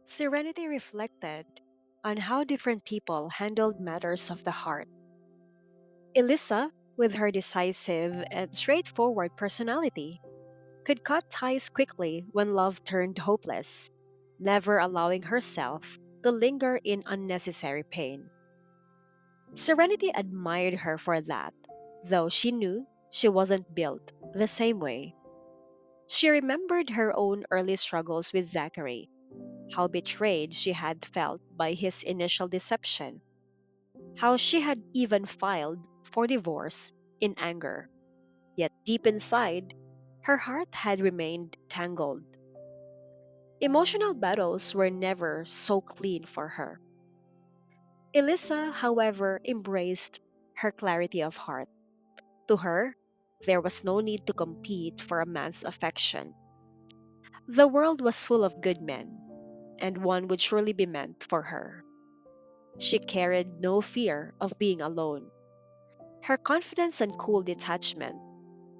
Serenity reflected on how different people handled matters of the heart. Elisa, with her decisive and straightforward personality, could cut ties quickly when love turned hopeless, never allowing herself to linger in unnecessary pain. Serenity admired her for that, though she knew she wasn't built the same way. She remembered her own early struggles with Zachary, how betrayed she had felt by his initial deception, how she had even filed for divorce in anger. Yet deep inside, her heart had remained tangled. Emotional battles were never so clean for her. Elisa, however, embraced her clarity of heart. To her, there was no need to compete for a man's affection. The world was full of good men, and one would surely be meant for her. She carried no fear of being alone. Her confidence and cool detachment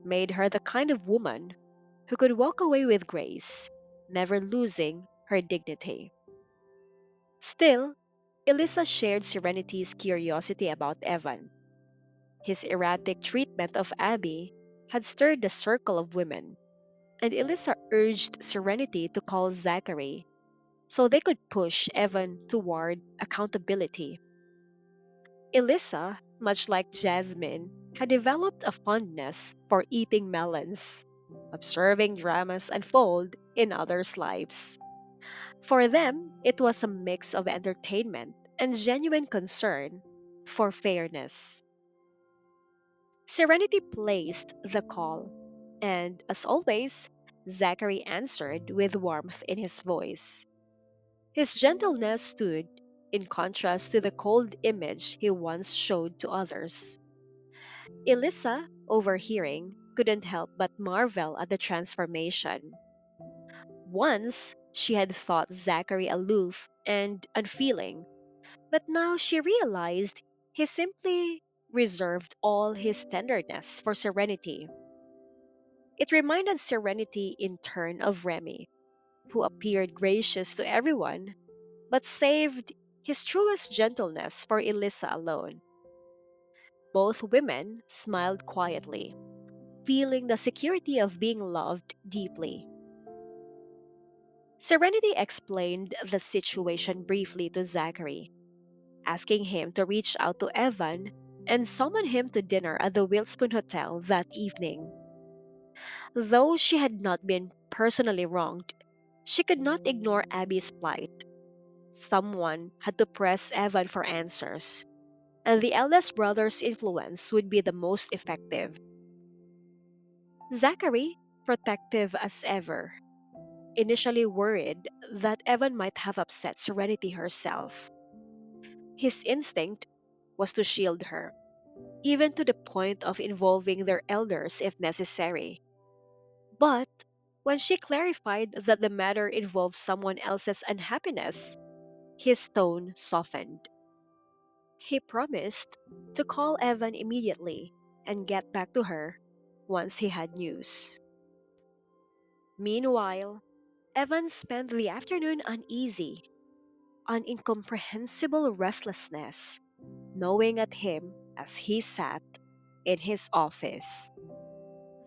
made her the kind of woman who could walk away with grace, never losing her dignity. Still, Elisa shared Serenity's curiosity about Evan. His erratic treatment of Abby had stirred the circle of women, and Elisa urged Serenity to call Zachary so they could push Evan toward accountability. Elisa, much like Jasmine, had developed a fondness for eating melons, observing dramas unfold in others' lives. For them, it was a mix of entertainment and genuine concern for fairness. Serenity placed the call, and as always, Zachary answered with warmth in his voice. His gentleness stood in contrast to the cold image he once showed to others. Elisa, overhearing, couldn't help but marvel at the transformation. Once, she had thought Zachary aloof and unfeeling, but now she realized he simply reserved all his tenderness for Serenity. It reminded Serenity in turn of Remy, who appeared gracious to everyone, but saved his truest gentleness for Elisa alone. Both women smiled quietly, feeling the security of being loved deeply. Serenity explained the situation briefly to Zachary, asking him to reach out to Evan and summon him to dinner at the Wilspoon Hotel that evening. Though she had not been personally wronged, she could not ignore Abby's plight. Someone had to press Evan for answers, and the eldest brother's influence would be the most effective. Zachary, protective as ever, initially worried that Evan might have upset Serenity herself. His instinct was to shield her, even to the point of involving their elders if necessary. But when she clarified that the matter involved someone else's unhappiness, his tone softened. He promised to call Evan immediately and get back to her once he had news. Meanwhile, Evan spent the afternoon uneasy, an incomprehensible restlessness, gnawing at him as he sat in his office.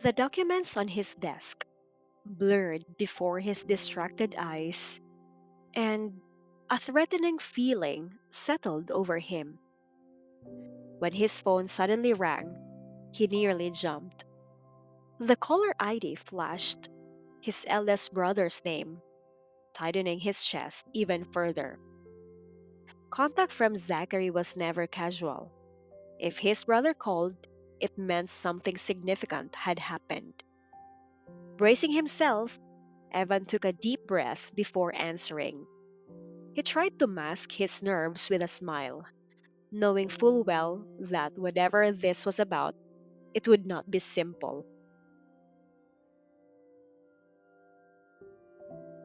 The documents on his desk blurred before his distracted eyes, and a threatening feeling settled over him. When his phone suddenly rang, he nearly jumped. The caller ID flashed his eldest brother's name, tightening his chest even further. Contact from Zachary was never casual. If his brother called, it meant something significant had happened. Bracing himself, Evan took a deep breath before answering. He tried to mask his nerves with a smile, knowing full well that whatever this was about, it would not be simple.